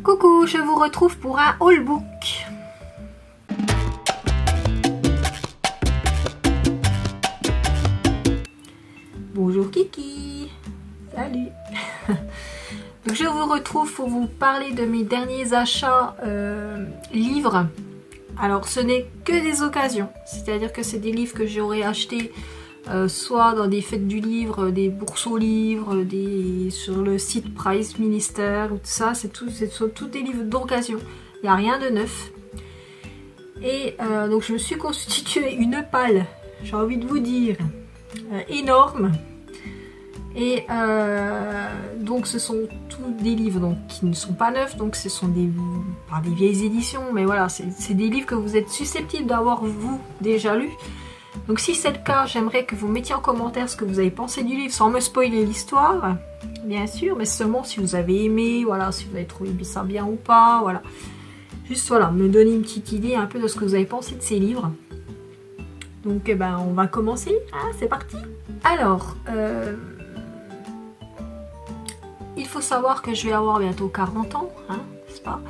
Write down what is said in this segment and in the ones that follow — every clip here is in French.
Coucou, je vous retrouve pour un haul book. Bonjour Kiki. Salut. Donc je vous retrouve pour vous parler de mes derniers achats livres. Alors ce n'est que des occasions, c'est-à-dire que c'est des livres que j'aurais achetés soit dans des fêtes du livre, des bourses aux livres, sur le site Price Minister, tout ça, ce sont tous des livres d'occasion. Il n'y a rien de neuf. Et donc je me suis constitué une palle, j'ai envie de vous dire, énorme. Et donc ce sont tous des livres donc, qui ne sont pas neufs, donc ce sont des vieilles éditions, mais voilà, c'est des livres que vous êtes susceptibles d'avoir vous déjà lus. Donc si c'est le cas, j'aimerais que vous mettiez en commentaire ce que vous avez pensé du livre, sans me spoiler l'histoire, bien sûr, mais seulement si vous avez aimé, voilà, si vous avez trouvé ça bien ou pas, voilà. Juste voilà, me donner une petite idée un peu de ce que vous avez pensé de ces livres. Donc ben, on va commencer, hein, c'est parti. Alors, il faut savoir que je vais avoir bientôt 40 ans, hein, n'est-ce pas?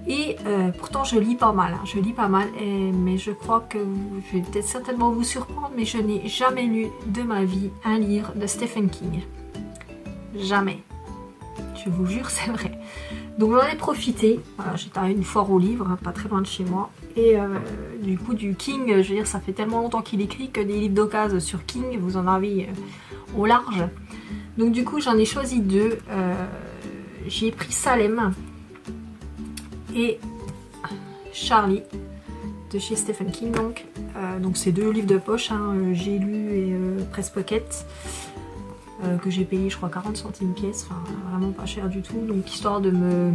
Et pourtant je lis pas mal, hein, je lis pas mal, mais je crois que je vais peut-être certainement vous surprendre, mais je n'ai jamais lu de ma vie un livre de Stephen King. Jamais. Je vous jure, c'est vrai. Donc j'en ai profité, voilà, j'étais à une foire aux livres, hein, pas très loin de chez moi, et du coup du King, je veux dire, ça fait tellement longtemps qu'il écrit que des livres d'occasion sur King, vous en avez au large. Donc du coup j'en ai choisi deux, j'ai pris Salem et Charlie de chez Stephen King. Donc c'est deux livres de poche, hein, J'ai lu et Presse Pocket, que j'ai payé je crois 40 centimes pièce, enfin vraiment pas cher du tout, donc histoire de me...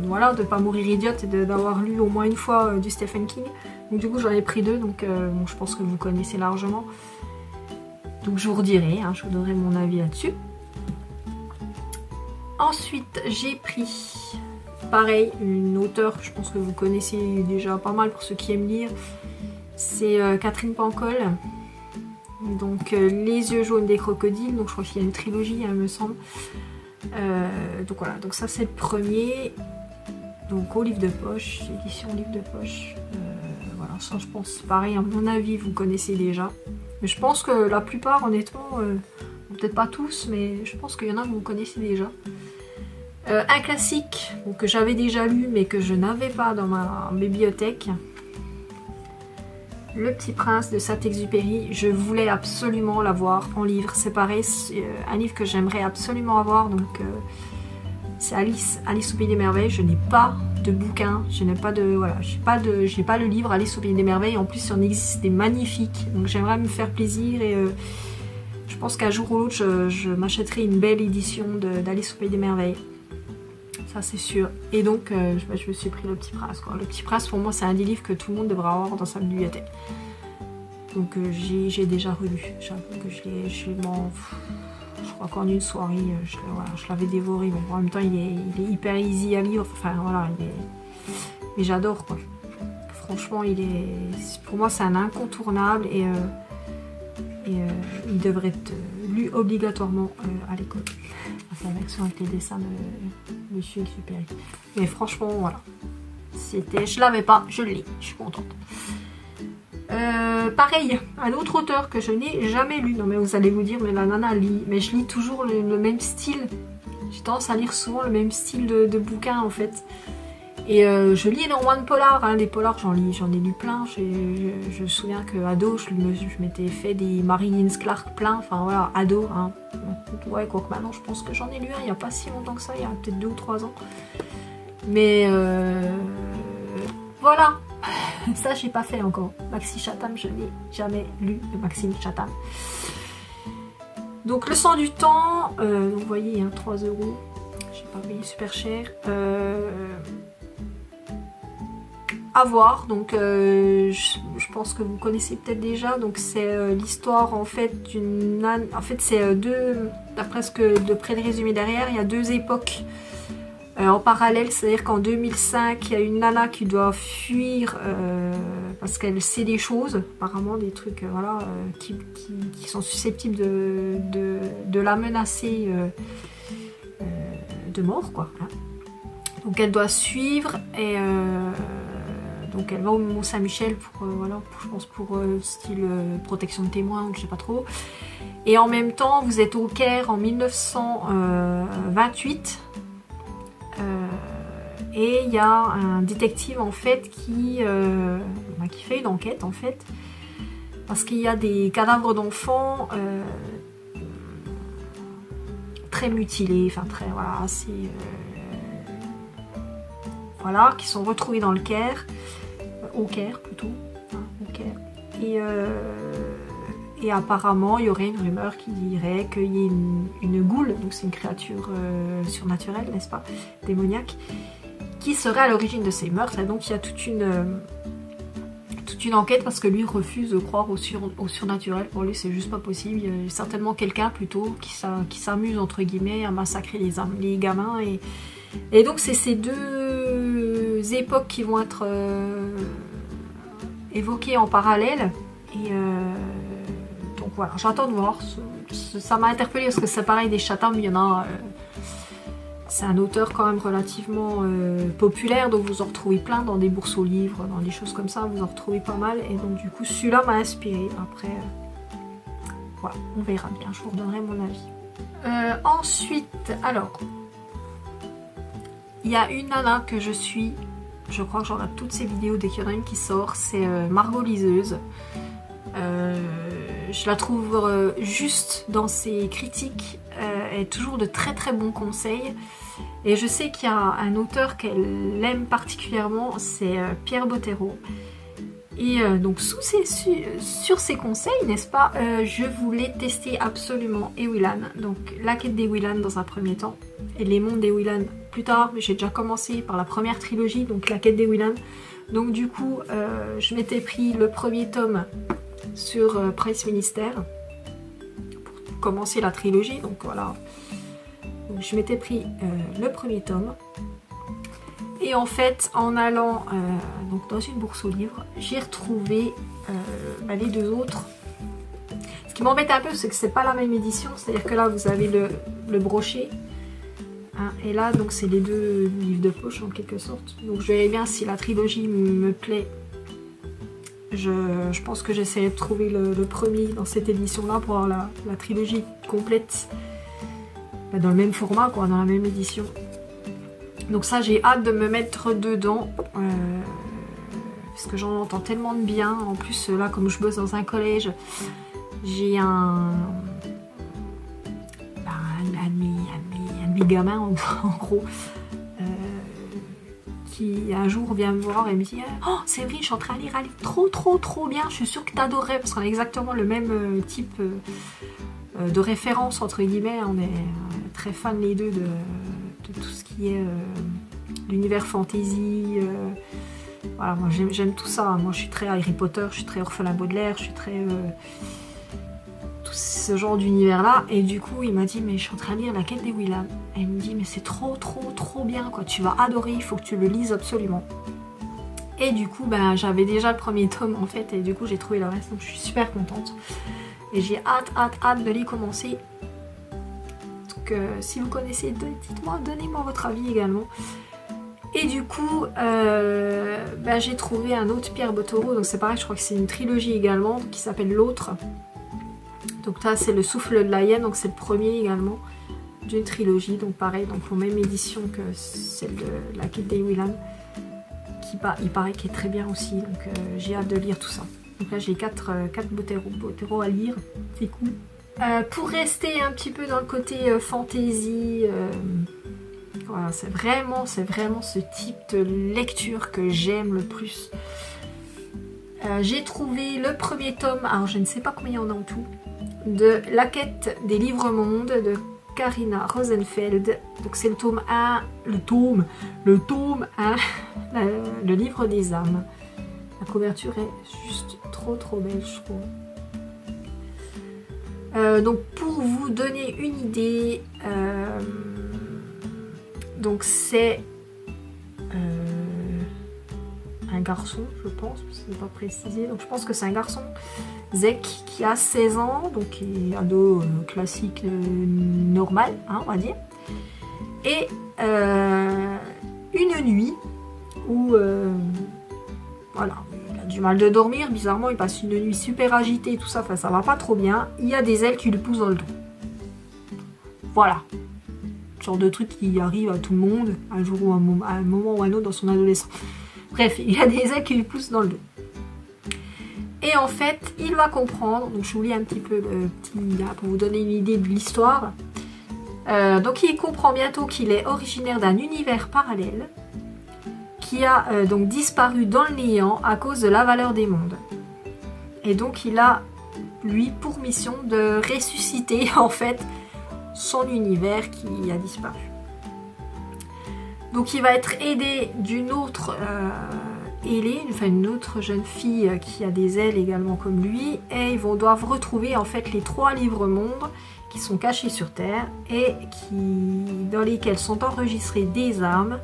voilà, de pas mourir idiote et d'avoir lu au moins une fois du Stephen King. Donc du coup j'en ai pris deux, donc bon, je pense que vous connaissez largement. Donc je vous redirai, hein, je vous donnerai mon avis là-dessus. Ensuite j'ai pris, pareil, une auteure que je pense que vous connaissez déjà pas mal pour ceux qui aiment lire. C'est Catherine Pancol. Donc Les yeux jaunes des crocodiles, donc je crois qu'il y a une trilogie, hein, il me semble. Donc voilà, donc ça c'est le premier. Donc au livre de poche, édition livre de poche. Voilà, ça je pense pareil, à mon avis vous connaissez déjà. Mais je pense que la plupart, honnêtement, peut-être pas tous, mais je pense qu'il y en a que vous connaissez déjà. Un classique donc, que j'avais déjà lu, mais que je n'avais pas dans ma bibliothèque. Le Petit Prince de Saint-Exupéry. Je voulais absolument l'avoir en livre. C'est pareil, c'est un livre que j'aimerais absolument avoir. Donc, c'est Alice au Pays des Merveilles. Je n'ai pas de bouquin, je n'ai pas de, voilà, j'ai pas le livre Alice au Pays des Merveilles. En plus il en existe des magnifiques, donc j'aimerais me faire plaisir et je pense qu'un jour ou l'autre je m'achèterai une belle édition d'Alice au Pays des Merveilles, ça c'est sûr. Et donc je me suis pris Le Petit Prince, quoi. Le Petit Prince pour moi c'est un des livres que tout le monde devrait avoir dans sa bibliothèque. Donc j'ai déjà relu, j'avoue que je crois qu'en une soirée, je l'avais dévoré. Bon, en même temps, il est hyper easy à lire. Enfin, voilà, mais j'adore, quoi. Franchement, pour moi, c'est un incontournable et il devrait être lu obligatoirement à l'école. C'est la version avec les dessins de Monsieur Exupéry. Mais franchement, voilà. Je l'avais pas, je l'ai. Je suis contente. Pareil, un autre auteur que je n'ai jamais lu. Non mais vous allez vous dire, mais la nana lit. Mais je lis toujours le même style. J'ai tendance à lire souvent le même style de bouquin en fait. Et je lis énormément de polars. Hein. Les polars, j'en ai lu plein. Je me souviens que ado, je m'étais fait des Marilyn Clark plein. Enfin voilà, ado. Hein. Ouais, quoique maintenant, je pense que j'en ai lu un il n'y a pas si longtemps que ça. Il y a peut-être 2 ou 3 ans. Mais voilà. Ça j'ai pas fait encore. Maxime Chatham, je n'ai jamais lu de Maxime Chatham. Donc Le Sang du Temps, vous voyez, hein, 3 €. J'ai pas payé super cher. À voir. Donc je pense que vous connaissez peut-être déjà. Donc c'est l'histoire en fait d'une... En fait c'est d'après le résumé derrière, il y a 2 époques. En parallèle, c'est-à-dire qu'en 2005, il y a une nana qui doit fuir parce qu'elle sait des choses, apparemment des trucs voilà, qui sont susceptibles de la menacer de mort, quoi. Hein. Donc elle doit suivre et donc elle va au Mont-Saint-Michel pour, voilà, je pense pour style protection de témoins ou je sais pas trop. Et en même temps, vous êtes au Caire en 1928 et il y a un détective en fait qui fait une enquête en fait parce qu'il y a des cadavres d'enfants très mutilés, enfin très voilà, assez voilà, qui sont retrouvés dans le Caire, au Caire plutôt, hein, au Caire. Et apparemment, il y aurait une rumeur qui dirait qu'il y ait une goule, donc c'est une créature surnaturelle, n'est-ce pas, démoniaque, qui serait à l'origine de ces meurtres. Et donc il y a toute une enquête parce que lui refuse de croire au surnaturel. Pour lui, c'est juste pas possible. Il y a certainement quelqu'un plutôt qui s'amuse entre guillemets à massacrer les gamins. Et donc c'est ces deux époques qui vont être évoquées en parallèle. Et donc voilà, j'attends de voir. Ça m'a interpellée parce que c'est pareil des Chatham, il y en a. C'est un auteur quand même relativement populaire, donc vous en retrouvez plein dans des bourses aux livres, dans des choses comme ça, vous en retrouvez pas mal. Et donc du coup, celui-là m'a inspiré. Après, voilà, on verra bien, je vous redonnerai mon avis. Ensuite, alors, il y a une nana que je suis, je crois que j'en ai toutes ces vidéos dès qu'il y en a une qui sort, c'est Margot Liseuse. Je la trouve juste dans ses critiques, elle a toujours de très très bons conseils. Et je sais qu'il y a un auteur qu'elle aime particulièrement, c'est Pierre Bottero. Et donc sur ses conseils, n'est-ce pas, je voulais tester absolument Ewilan. Donc la quête d'Ewilan dans un premier temps, et les mondes d'Ewilan plus tard, mais j'ai déjà commencé par la première trilogie, donc la quête d'Ewilan. Donc du coup, je m'étais pris le premier tome sur Price Minister pour commencer la trilogie, donc voilà. Donc, je m'étais pris le premier tome. Et en fait, en allant donc dans une bourse aux livres, j'ai retrouvé les deux autres. Ce qui m'embête un peu, c'est que c'est pas la même édition. C'est-à-dire que là, vous avez le brochet. Hein, et là, donc c'est les deux livres de poche en quelque sorte. Donc je verrai bien si la trilogie me plaît. Je pense que j'essaierai de trouver le premier dans cette édition-là pour avoir la trilogie complète. Dans le même format, quoi, dans la même édition. Donc ça, j'ai hâte de me mettre dedans. Parce que j'en entends tellement de bien. En plus, là, comme je bosse dans un collège, j'ai un de mes gamins, en gros, qui un jour vient me voir et me dit « Oh, Séverine, je suis en train de lire un livre trop bien. Je suis sûre que t'adorerais. » Parce qu'on a exactement le même type de référence, entre guillemets. On est très fans les deux de tout ce qui est l'univers fantasy. Voilà, moi j'aime tout ça. Moi je suis très Harry Potter, je suis très Orphelin Baudelaire, je suis très tout ce genre d'univers là. Et du coup il m'a dit mais je suis en train de lire la quête d'Ewilan. Et il me dit mais c'est trop bien quoi, tu vas adorer, il faut que tu le lises absolument. Et du coup ben, j'avais déjà le premier tome en fait et du coup j'ai trouvé le reste, donc je suis super contente. Et j'ai hâte de les commencer. Donc si vous connaissez, dites-moi, donnez-moi votre avis également. Et du coup, j'ai trouvé un autre Pierre Bottero. Donc c'est pareil, je crois que c'est une trilogie également qui s'appelle L'Autre. Donc là c'est Le Souffle de la Hyène, donc c'est le premier également d'une trilogie. Donc pareil, donc en même édition que celle de la quête d'Ewilan. Il paraît qu'elle est très bien aussi. Donc j'ai hâte de lire tout ça. Donc là j'ai 4 Bottero à lire, c'est cool. Pour rester un petit peu dans le côté fantasy, voilà, c'est vraiment ce type de lecture que j'aime le plus. J'ai trouvé le premier tome, alors je ne sais pas combien il y en a en tout, de La quête des livres mondes de Carina Rosenfeld. Donc c'est le tome 1, le tome 1, le livre des âmes. La couverture est juste trop belle, je trouve. Donc pour vous donner une idée, donc c'est un garçon, je pense, parce que c'est pas précisé. Donc je pense que c'est un garçon, Zek, qui a 16 ans, donc qui est ado classique normal, hein, on va dire. Et une nuit où voilà, il a du mal de dormir, bizarrement il passe une nuit super agitée, tout ça, enfin ça va pas trop bien, il y a des ailes qui lui poussent dans le dos. Voilà. Genre de truc qui arrive à tout le monde, un jour ou à un moment ou un autre dans son adolescence. Bref, il y a des ailes qui lui poussent dans le dos. Et en fait, il va comprendre, donc je vous lis un petit peu le petit là pour vous donner une idée de l'histoire. Donc il comprend bientôt qu'il est originaire d'un univers parallèle qui a donc disparu dans le néant à cause de la valeur des mondes. Et donc il a, lui, pour mission de ressusciter en fait son univers qui a disparu. Donc il va être aidé d'une autre Hélène, enfin une autre jeune fille qui a des ailes également comme lui, et ils doivent retrouver en fait les 3 livres mondes qui sont cachés sur Terre et dans lesquels sont enregistrés des âmes,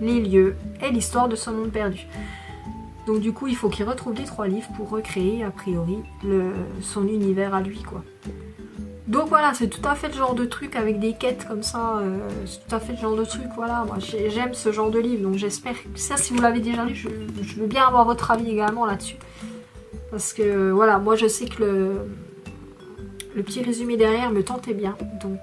les lieux et l'histoire de ce monde perdu. Donc du coup il faut qu'il retrouve les 3 livres pour recréer a priori son univers à lui quoi. Donc voilà, c'est tout à fait le genre de truc avec des quêtes comme ça, c'est tout à fait le genre de truc, voilà, moi j'aime ce genre de livre, donc j'espère que ça, si vous l'avez déjà lu, je veux bien avoir votre avis également là-dessus. Parce que voilà, moi je sais que le petit résumé derrière me tentait bien, donc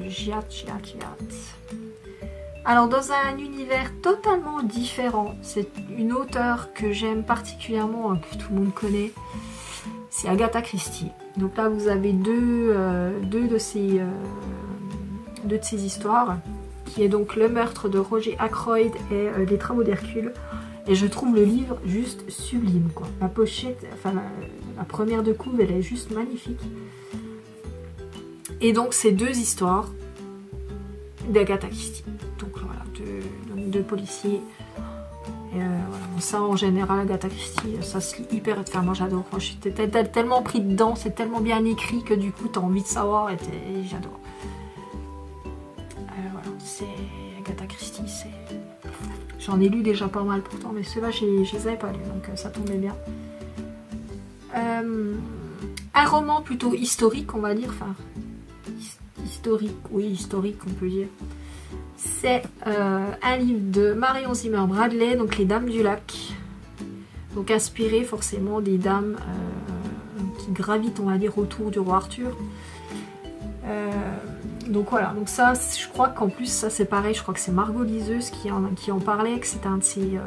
j'ai hâte, j'ai hâte, j'ai hâte. Alors dans un univers totalement différent, c'est une auteure que j'aime particulièrement, que tout le monde connaît, c'est Agatha Christie. Donc là vous avez deux de ces histoires, qui est donc Le meurtre de Roger Ackroyd et Les travaux d'Hercule. Et je trouve le livre juste sublime quoi. La pochette, enfin la première de couve, elle est juste magnifique. Et donc c'est 2 histoires d'Agatha Christie. Donc voilà, deux policiers. Et voilà. Ça en général, Agatha Christie, ça se lit hyper... Enfin moi j'adore, j'étais tellement pris dedans, c'est tellement bien écrit que du coup t'as envie de savoir et j'adore. Voilà, c'est Agatha Christie, c'est... J'en ai lu déjà pas mal pourtant, mais ceux-là je les avais pas lus, donc ça tombait bien. Un roman plutôt historique on va dire, enfin... Historique, oui historique on peut dire. C'est un livre de Marion Zimmer Bradley, donc Les Dames du Lac. Donc inspiré forcément des dames qui gravitent, on va dire, autour du roi Arthur. Donc voilà, donc ça, je crois qu'en plus, ça c'est pareil, je crois que c'est Margot Liseuse qui en parlait, que c'était un de ses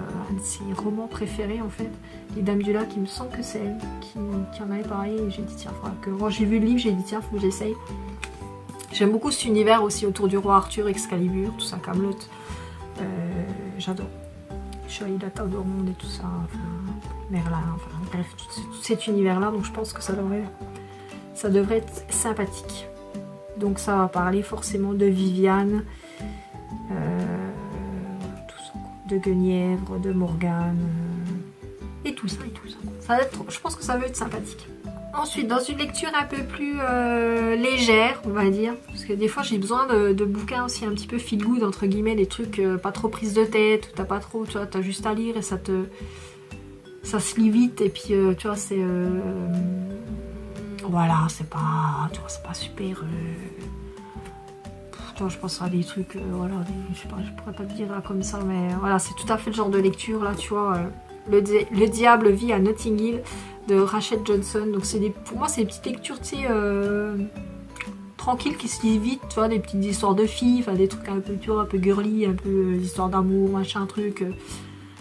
romans préférés en fait. Les Dames du Lac, il me semble que c'est elle qui en avait parlé, et j'ai dit tiens, quand j'ai vu le livre, j'ai dit tiens, faut que j'essaye. J'aime beaucoup cet univers aussi autour du roi Arthur, Excalibur, tout ça, Camelot. J'adore. Chevalier de la Table Ronde et tout ça, enfin, Merlin, enfin bref, tout cet univers-là, donc je pense que ça devrait être sympathique. Donc ça va parler forcément de Viviane, tout ça, de Guenièvre, de Morgane, et tout ça, et tout ça. Ça va être, je pense que ça va être sympathique. Ensuite, dans une lecture un peu plus légère, on va dire, parce que des fois j'ai besoin de bouquins aussi un petit peu feel good, entre guillemets, des trucs pas trop prise de tête, t'as pas trop, tu vois, t'as juste à lire et ça se lit vite, et puis tu vois, c'est... voilà, c'est pas, tu vois, c'est pas super... Putain, je pense à des trucs, voilà, je sais pas, je pourrais pas te dire là comme ça, mais voilà, c'est tout à fait le genre de lecture, là, tu vois, le diable vit à Notting Hill, de Rachel Johnson. Donc pour moi c'est des petites lectures, tu sais, tranquilles, qui se lisent vite, tu vois, des petites histoires de filles, enfin des trucs un peu, tu vois, un peu girly, un peu histoires d'amour, machin, truc,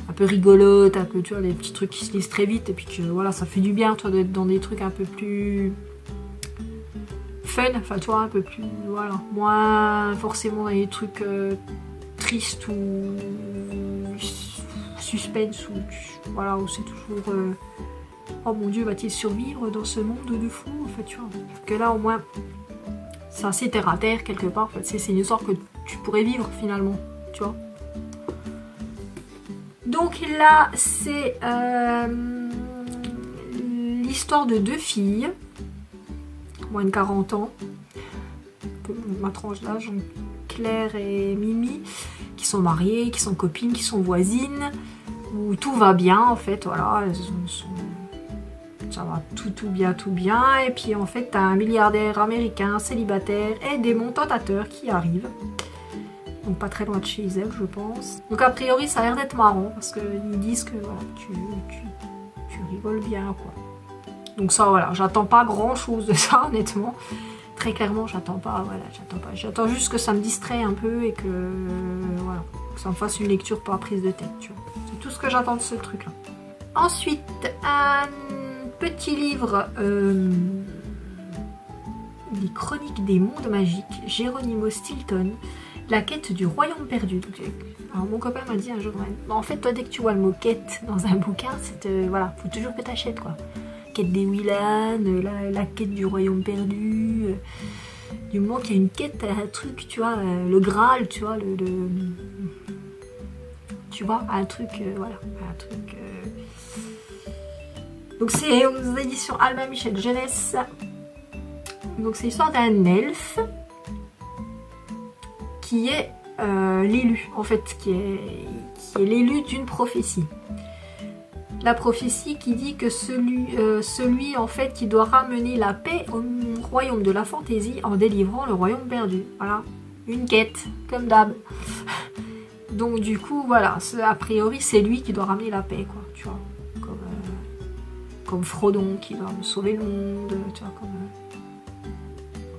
un peu rigolote, un peu, tu vois, des petits trucs qui se lisent très vite, et puis que voilà, ça fait du bien, toi, d'être dans des trucs un peu plus fun, enfin, tu vois, un peu plus, voilà, moins forcément dans des trucs tristes ou suspense, ou voilà, où c'est toujours... oh mon dieu, va-t-il survivre dans ce monde de fou? En fait, tu vois. Que là, au moins, c'est assez terre à terre quelque part. En fait, c'est une histoire que tu pourrais vivre finalement, tu vois. Donc là, c'est l'histoire de 2 filles, moins de 40 ans, un peu ma tranche d'âge, Claire et Mimi, qui sont mariées, qui sont copines, qui sont voisines, où tout va bien en fait, voilà, elles sont... ça va tout bien, et puis en fait t'as un milliardaire américain célibataire et des démon tentateur qui arrivent, donc pas très loin de chez elle, je pense. Donc a priori, ça a l'air d'être marrant, parce qu'ils disent que voilà, tu rigoles bien, quoi. Donc ça, voilà, j'attends pas grand-chose de ça, honnêtement. Très clairement, j'attends pas, voilà, j'attends juste que ça me distrait un peu et que, voilà, que ça me fasse une lecture pas prise de tête, tu vois. C'est tout ce que j'attends de ce truc-là. Ensuite, un petit livre, des chroniques des mondes magiques, Geronimo Stilton, la quête du royaume perdu. Donc, alors mon copain m'a dit un jour, en fait, toi, dès que tu vois le mot quête dans un bouquin, c'est, voilà, faut toujours que tu achètes, quoi. Quête des Willan, la quête du royaume perdu, du moment qu'il y a une quête, un truc, tu vois, le Graal, tu vois, tu vois, un truc, voilà, un truc. Donc c'est aux éditions Albin Michel Jeunesse. Donc c'est l'histoire d'un elfe qui est l'élu, en fait, qui est l'élu d'une prophétie. La prophétie qui dit que celui en fait qui doit ramener la paix au royaume de la fantaisie en délivrant le royaume perdu. Voilà, une quête, comme d'hab. Donc du coup, voilà, a priori c'est lui qui doit ramener la paix, quoi, tu vois. Comme Frodon qui doit sauver le monde, tu vois, comme...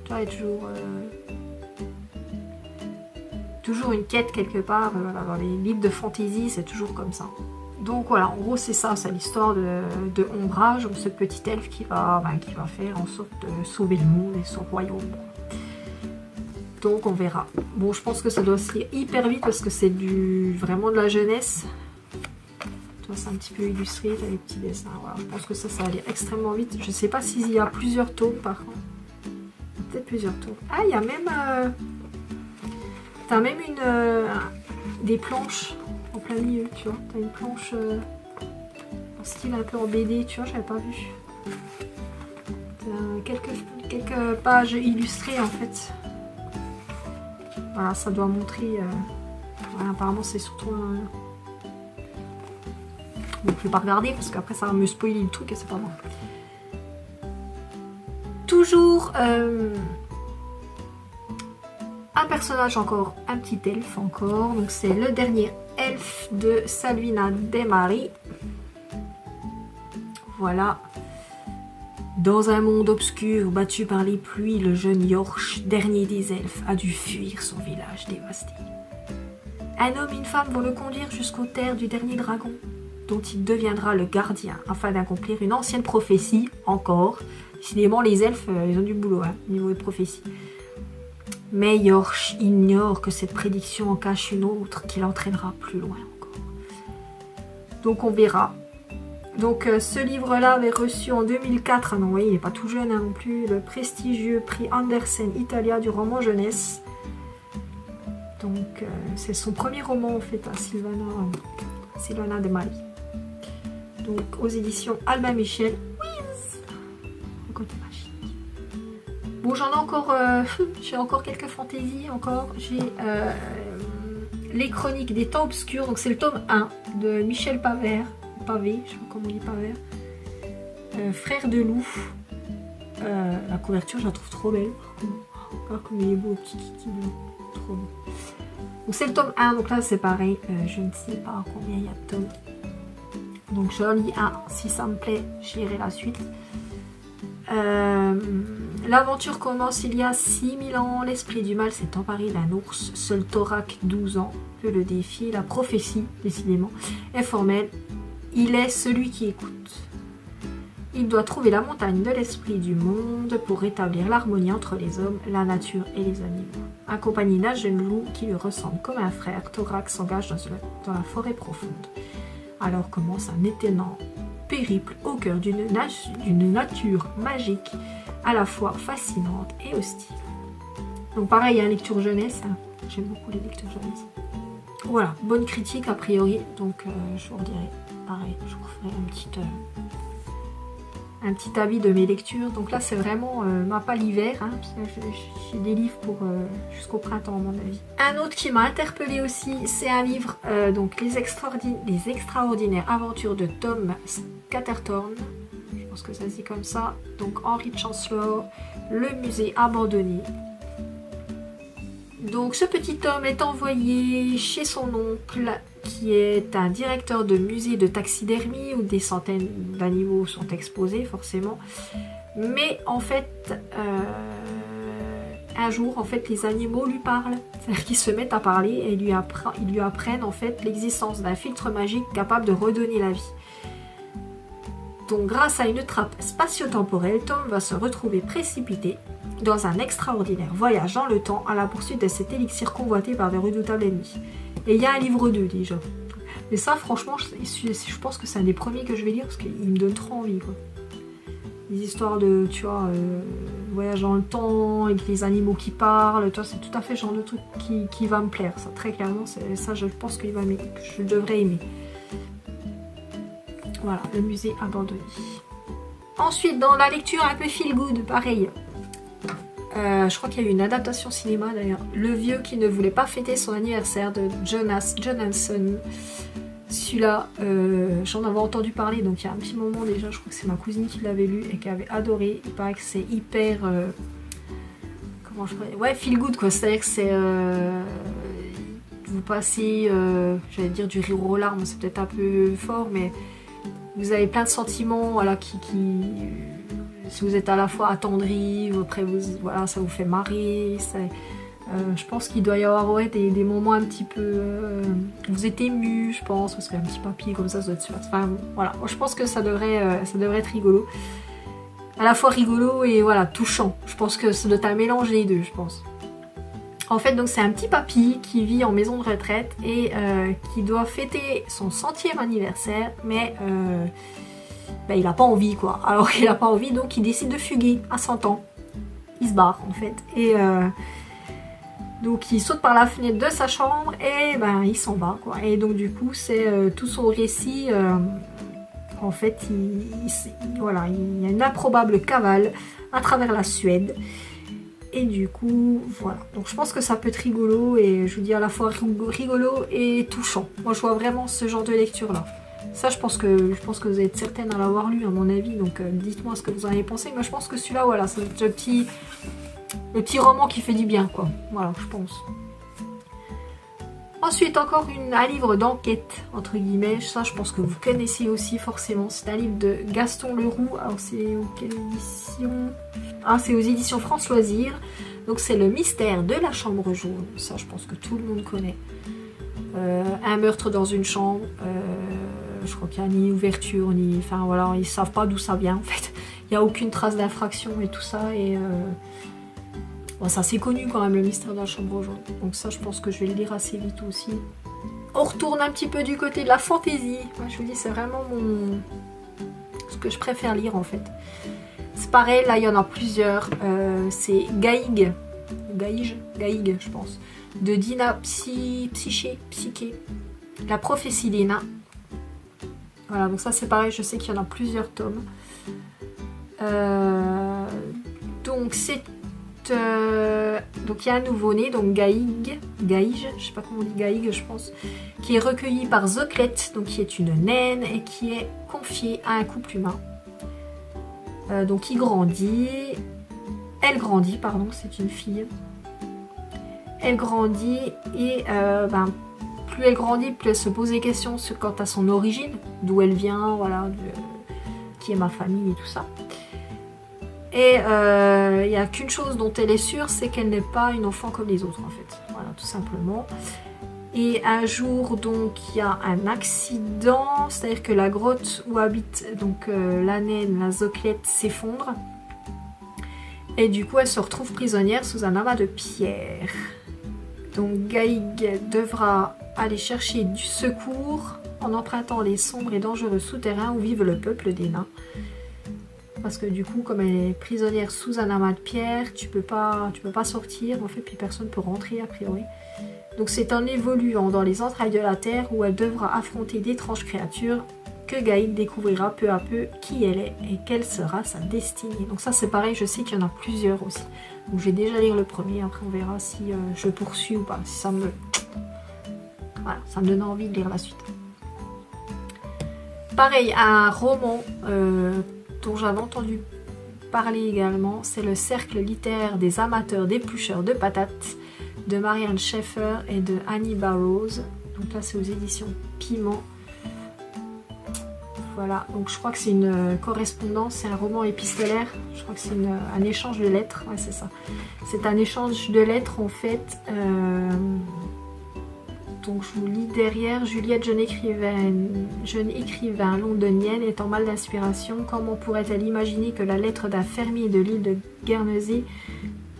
tu vois, il y a toujours une quête quelque part, voilà, dans les livres de fantaisie, c'est toujours comme ça. Donc voilà, en gros c'est ça, c'est l'histoire de Ombrage, ce petit elfe qui va faire en sorte de sauver le monde et son royaume. Donc on verra. Bon, je pense que ça doit se lire hyper vite parce que c'est vraiment de la jeunesse. Tu vois, c'est un petit peu illustré, t'as les petits dessins. Voilà, je pense que ça va aller extrêmement vite. Je sais pas s'il y a plusieurs tomes par contre. Peut-être plusieurs tomes. Ah, il y a même... t'as même des planches en plein milieu, tu vois. T'as une planche en style un peu en BD, tu vois, j'avais pas vu. T'as quelques pages illustrées en fait. Voilà, ça doit montrer... voilà, apparemment c'est surtout un... Bon, je vais pas regarder parce qu'après ça va me spoiler le truc et c'est pas bon. Toujours un personnage encore, un petit elfe encore. Donc c'est le dernier elfe de Salvina Demari. Voilà. Dans un monde obscur, battu par les pluies, le jeune Yorsh, dernier des elfes, a dû fuir son village dévasté. Un homme et une femme vont le conduire jusqu'aux terres du dernier dragon, dont il deviendra le gardien, afin d'accomplir une ancienne prophétie, encore. Décidément, les elfes, ils ont du boulot, hein, au niveau de prophétie. Mais Yorsh ignore que cette prédiction en cache une autre, qui l'entraînera plus loin encore. Donc on verra. Donc ce livre-là avait reçu en 2004, ah non, oui, il n'est pas tout jeune hein, non plus, le prestigieux prix Andersen Italia du roman jeunesse. Donc c'est son premier roman en fait à Silvana Demari. Donc aux éditions Albin Michel. Bon, j'en ai encore, j'ai encore quelques fantaisies encore. J'ai les chroniques des temps obscurs, donc c'est le tome 1 de Michel Pavé, je sais pas comment on dit Pavé. Frère de loup. La couverture, je la trouve trop belle. Encore comme il est beau, petit kiki, trop beau. Donc c'est le tome 1, donc là c'est pareil, je ne sais pas combien il y a de tomes. Donc je lis un, si ça me plaît, j'irai la suite. L'aventure commence il y a 6000 ans, l'esprit du mal s'est emparé d'un ours, seul Thorac, 12 ans, peut le défier, la prophétie, décidément, est formelle, il est celui qui écoute. Il doit trouver la montagne de l'esprit du monde pour rétablir l'harmonie entre les hommes, la nature et les animaux. Accompagné d'un jeune loup qui lui ressemble comme un frère, Thorac s'engage dans la forêt profonde. Alors commence un étonnant périple au cœur d'une nature magique, à la fois fascinante et hostile. Donc pareil, il y a une lecture jeunesse, hein. J'aime beaucoup les lectures jeunesse. Voilà, bonne critique a priori, donc je vous redirai, pareil, je vous ferai un petit avis de mes lectures. Donc là c'est vraiment ma palle hiver, hein, j'ai des livres pour jusqu'au printemps à mon avis. Un autre qui m'a interpellée aussi, c'est un livre, donc les extraordinaires aventures de Tom Scatterthorne, je pense que ça se dit comme ça, donc Henry Chancellor, le musée abandonné. Donc ce petit homme est envoyé chez son oncle qui est un directeur de musée de taxidermie où des centaines d'animaux sont exposés forcément. Mais en fait, un jour, en fait, les animaux lui parlent. C'est-à-dire qu'ils se mettent à parler et ils lui apprennent en fait l'existence d'un filtre magique capable de redonner la vie. Donc grâce à une trappe spatio-temporelle, Tom va se retrouver précipité dans un extraordinaire voyage dans le temps à la poursuite de cet élixir convoité par de redoutables ennemis. Et il y a un livre 2 déjà. Mais ça, franchement, je pense que c'est un des premiers que je vais lire parce qu'il me donne trop envie, quoi. Les histoires de, tu vois, voyage dans le temps, avec les animaux qui parlent, tu vois, c'est tout à fait le genre de truc qui va me plaire. Ça, très clairement, ça, je pense que je devrais aimer. Voilà, le musée abandonné. Ensuite, dans la lecture un peu feel good, pareil. Je crois qu'il y a eu une adaptation cinéma d'ailleurs. Le vieux qui ne voulait pas fêter son anniversaire de Jonas Jonasson. Celui-là, j'en avais entendu parler donc il y a un petit moment déjà. Je crois que c'est ma cousine qui l'avait lu et qui avait adoré. Il paraît que c'est hyper... comment je pourrais... Ouais, feel good quoi. C'est-à-dire que c'est... vous passez, j'allais dire du rire aux larmes, c'est peut-être un peu fort, mais vous avez plein de sentiments, voilà, si vous êtes à la fois attendri, après voilà, ça vous fait marrer. Je pense qu'il doit y avoir ouais, des moments un petit peu... vous êtes ému, je pense, parce qu'un petit papier comme ça doit être super... Enfin, voilà, je pense que ça devrait être rigolo. À la fois rigolo et voilà, touchant. Je pense que ça doit être un mélange des deux, je pense. En fait, donc c'est un petit papy qui vit en maison de retraite et qui doit fêter son 100e anniversaire, mais ben, il n'a pas envie, quoi. Alors il n'a pas envie, donc il décide de fuguer à 100 ans. Il se barre, en fait. Et donc il saute par la fenêtre de sa chambre et ben il s'en va, quoi. Et donc du coup, c'est tout son récit... en fait, voilà, il y a une improbable cavale à travers la Suède. Et du coup, voilà. Donc je pense que ça peut être rigolo et je vous dis à la fois rigolo et touchant. Moi je vois vraiment ce genre de lecture là. Ça je pense que vous êtes certaines à l'avoir lu à mon avis. Donc dites-moi ce que vous en avez pensé. Mais je pense que celui-là, voilà, c'est le petit roman qui fait du bien, quoi. Voilà, je pense. Ensuite, encore un livre d'enquête, entre guillemets. Ça, je pense que vous connaissez aussi forcément. C'est un livre de Gaston Leroux. Alors, c'est aux quelle édition? Ah, c'est aux éditions France Loisirs. Donc, c'est Le mystère de la chambre jaune. Ça, je pense que tout le monde connaît. Un meurtre dans une chambre. Je crois qu'il n'y a ni ouverture, ni... Enfin, voilà, ils ne savent pas d'où ça vient, en fait. Il n'y a aucune trace d'infraction et tout ça. Et... Bon, ça c'est connu quand même, le mystère de la chambre jaune. Donc ça je pense que je vais le lire assez vite aussi. On retourne un petit peu du côté de la fantaisie. Moi je vous dis c'est vraiment ce que je préfère lire en fait. C'est pareil, là il y en a plusieurs. C'est Gaïg je pense. De Dina Psyché. La prophétie des nains. Voilà, donc ça c'est pareil, je sais qu'il y en a plusieurs tomes. Donc c'est... donc il y a un nouveau-né, donc Gaïg, je sais pas comment on dit Gaïg, je pense, qui est recueilli par Zoclette, donc qui est une naine et qui est confiée à un couple humain. Donc il grandit, elle grandit, pardon, c'est une fille. Elle grandit et plus elle grandit, plus elle se pose des questions quant à son origine, d'où elle vient, voilà, qui est ma famille et tout ça. Et il n'y a qu'une chose dont elle est sûre, c'est qu'elle n'est pas une enfant comme les autres en fait. Voilà, tout simplement. Et un jour, donc, il y a un accident, c'est-à-dire que la grotte où habite donc la naine, la Zoclette, s'effondre. Et du coup, elle se retrouve prisonnière sous un amas de pierres. Donc Gaïg devra aller chercher du secours en empruntant les sombres et dangereux souterrains où vivent le peuple des nains. Parce que du coup, comme elle est prisonnière sous un amas de pierres, tu peux pas sortir en fait, puis personne ne peut rentrer a priori. Donc c'est en évoluant dans les entrailles de la terre où elle devra affronter d'étranges créatures que Gaïg découvrira peu à peu qui elle est et quelle sera sa destinée. Donc ça c'est pareil, je sais qu'il y en a plusieurs aussi. Donc je vais déjà lire le premier, après on verra si je poursuis ou pas, si ça me... Voilà, ça me donne envie de lire la suite. Pareil, un roman dont j'avais entendu parler également, c'est le cercle littéraire des amateurs d'éplucheurs de patates de Marianne Schaeffer et de Annie Barrows. Donc là c'est aux éditions Piment. Voilà, donc je crois que c'est une correspondance, c'est un roman épistolaire, je crois que c'est un échange de lettres, ouais c'est ça. C'est un échange de lettres en fait, donc je vous lis derrière, Juliette, jeune écrivain londonienne, est en mal d'inspiration, comment pourrait-elle imaginer que la lettre d'un fermier de l'île de Guernesey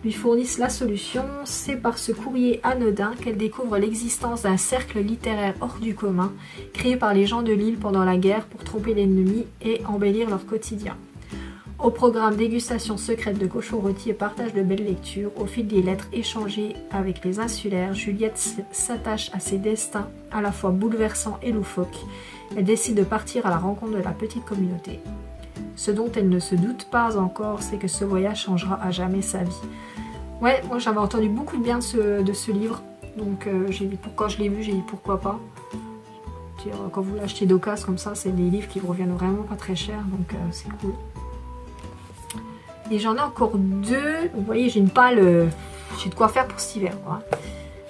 lui fournissent la solution? C'est par ce courrier anodin qu'elle découvre l'existence d'un cercle littéraire hors du commun, créé par les gens de l'île pendant la guerre pour tromper l'ennemi et embellir leur quotidien. Au programme dégustation secrète de cochon rôti et partage de belles lectures, au fil des lettres échangées avec les insulaires, Juliette s'attache à ses destins à la fois bouleversants et loufoques. Elle décide de partir à la rencontre de la petite communauté. Ce dont elle ne se doute pas encore, c'est que ce voyage changera à jamais sa vie. Ouais, moi j'avais entendu beaucoup de bien de ce livre, donc quand je l'ai vu, j'ai dit pourquoi pas. Quand vous l'achetez d'occasion comme ça, c'est des livres qui reviennent vraiment pas très cher, donc c'est cool. Et j'en ai encore deux, vous voyez j'ai une palle, j'ai de quoi faire pour cet hiver, quoi.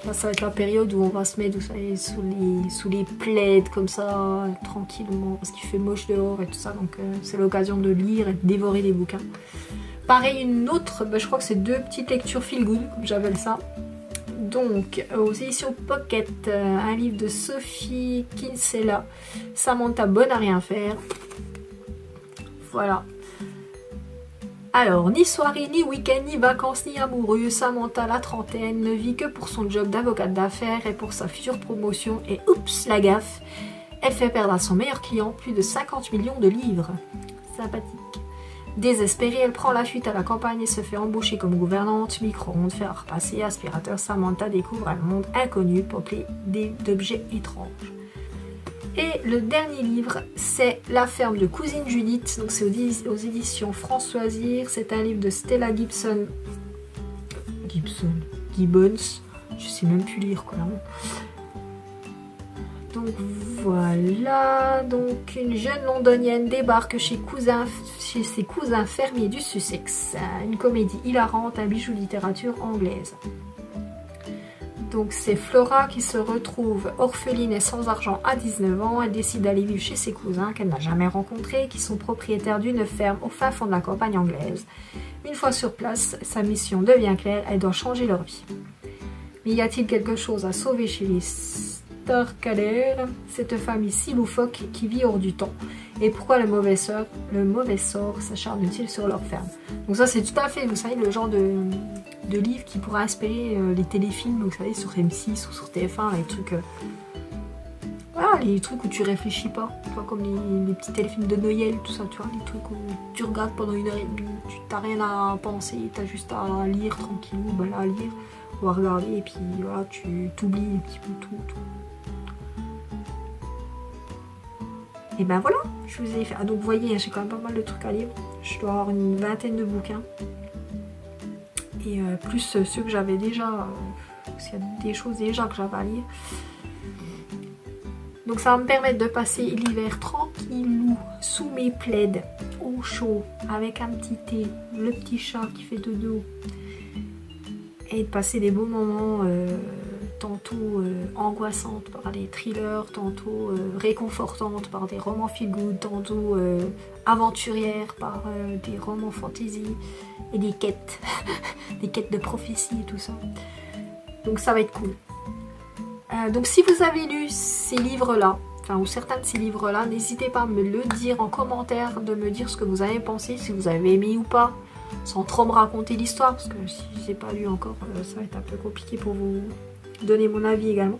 Là ça va être la période où on va se mettre, vous savez, sous les plaids comme ça, tranquillement, parce qu'il fait moche dehors et tout ça, donc c'est l'occasion de lire et de dévorer des bouquins. Pareil, une autre, je crois que c'est deux petites lectures feel good, comme j'appelle ça. Donc, aux éditions Pocket, un livre de Sophie Kinsella, Samantha bonne à rien faire. Voilà. Alors, ni soirée, ni week-end, ni vacances, ni amoureux, Samantha, la trentaine, ne vit que pour son job d'avocate d'affaires et pour sa future promotion. Et oups, la gaffe, elle fait perdre à son meilleur client plus de 50 millions de livres. Sympathique. Désespérée, elle prend la fuite à la campagne et se fait embaucher comme gouvernante, micro-ondes, fer à repasser, aspirateur. Samantha découvre un monde inconnu peuplé d'objets étranges. Et le dernier livre, c'est La ferme de Cousine Judith, donc c'est aux éditions Françoisir. C'est un livre de Stella Gibbons, je sais même plus lire quoi. Donc voilà, donc une jeune londonienne débarque chez ses cousins fermiers du Sussex. Une comédie hilarante, un bijou de littérature anglaise. Donc c'est Flora qui se retrouve orpheline et sans argent à 19 ans. Elle décide d'aller vivre chez ses cousins qu'elle n'a jamais rencontrés, qui sont propriétaires d'une ferme au fin fond de la campagne anglaise. Une fois sur place, sa mission devient claire, elle doit changer leur vie. Mais y a-t-il quelque chose à sauver chez les Starkadr, cette famille si loufoque qui vit hors du temps? Et pourquoi le mauvais sort s'acharne-t-il sur leur ferme? Donc ça c'est tout à fait, vous savez, le genre de livre qui pourrait inspirer les téléfilms, vous savez, sur M6 ou sur TF1, les trucs... voilà, les trucs où tu réfléchis pas, tu vois, comme les petits téléfilms de Noël, tout ça, tu vois, les trucs où tu regardes pendant 1 heure et demie, tu n'as rien à penser, tu as juste à lire tranquillou, ben là, à lire, ou à regarder, et puis voilà, tu t'oublies un petit peu tout. Et ben voilà, je vous ai fait... Ah, donc vous voyez, j'ai quand même pas mal de trucs à lire. Je dois avoir une vingtaine de bouquins. Et plus ceux que j'avais déjà, parce qu'il y a des choses déjà que j'avais à lire. Donc ça va me permettre de passer l'hiver tranquillou, sous mes plaids, au chaud, avec un petit thé, le petit chat qui fait dodo. Et de passer des beaux moments... tantôt angoissantes par des thrillers, tantôt réconfortantes par des romans feel-good, tantôt aventurières par des romans fantasy et des quêtes, des quêtes de prophétie et tout ça. Donc ça va être cool. Donc si vous avez lu ces livres-là, enfin ou certains de ces livres-là, n'hésitez pas à me le dire en commentaire, de me dire ce que vous avez pensé, si vous avez aimé ou pas, sans trop me raconter l'histoire, parce que si je n'ai pas lu encore, ça va être un peu compliqué pour vous donner mon avis également.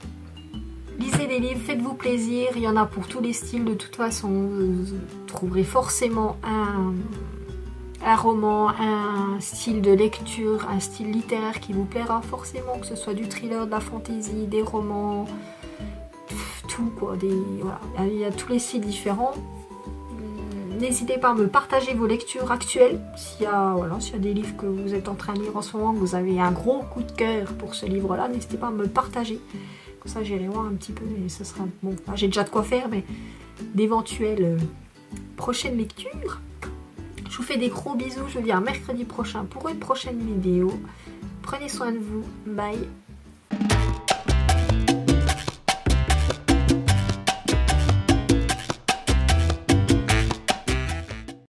Lisez des livres, faites-vous plaisir, il y en a pour tous les styles de toute façon. Vous trouverez forcément un roman, un style de lecture, un style littéraire qui vous plaira forcément, que ce soit du thriller, de la fantasy, des romans, tout quoi. Voilà. Il y a tous les styles différents. N'hésitez pas à me partager vos lectures actuelles. S'il y a des livres que vous êtes en train de lire en ce moment, que vous avez un gros coup de cœur pour ce livre-là, n'hésitez pas à me partager. Comme ça, j'irai voir un petit peu et ce sera bon. J'ai déjà de quoi faire, mais d'éventuelles prochaines lectures. Je vous fais des gros bisous. Je vous dis à mercredi prochain pour une prochaine vidéo. Prenez soin de vous. Bye.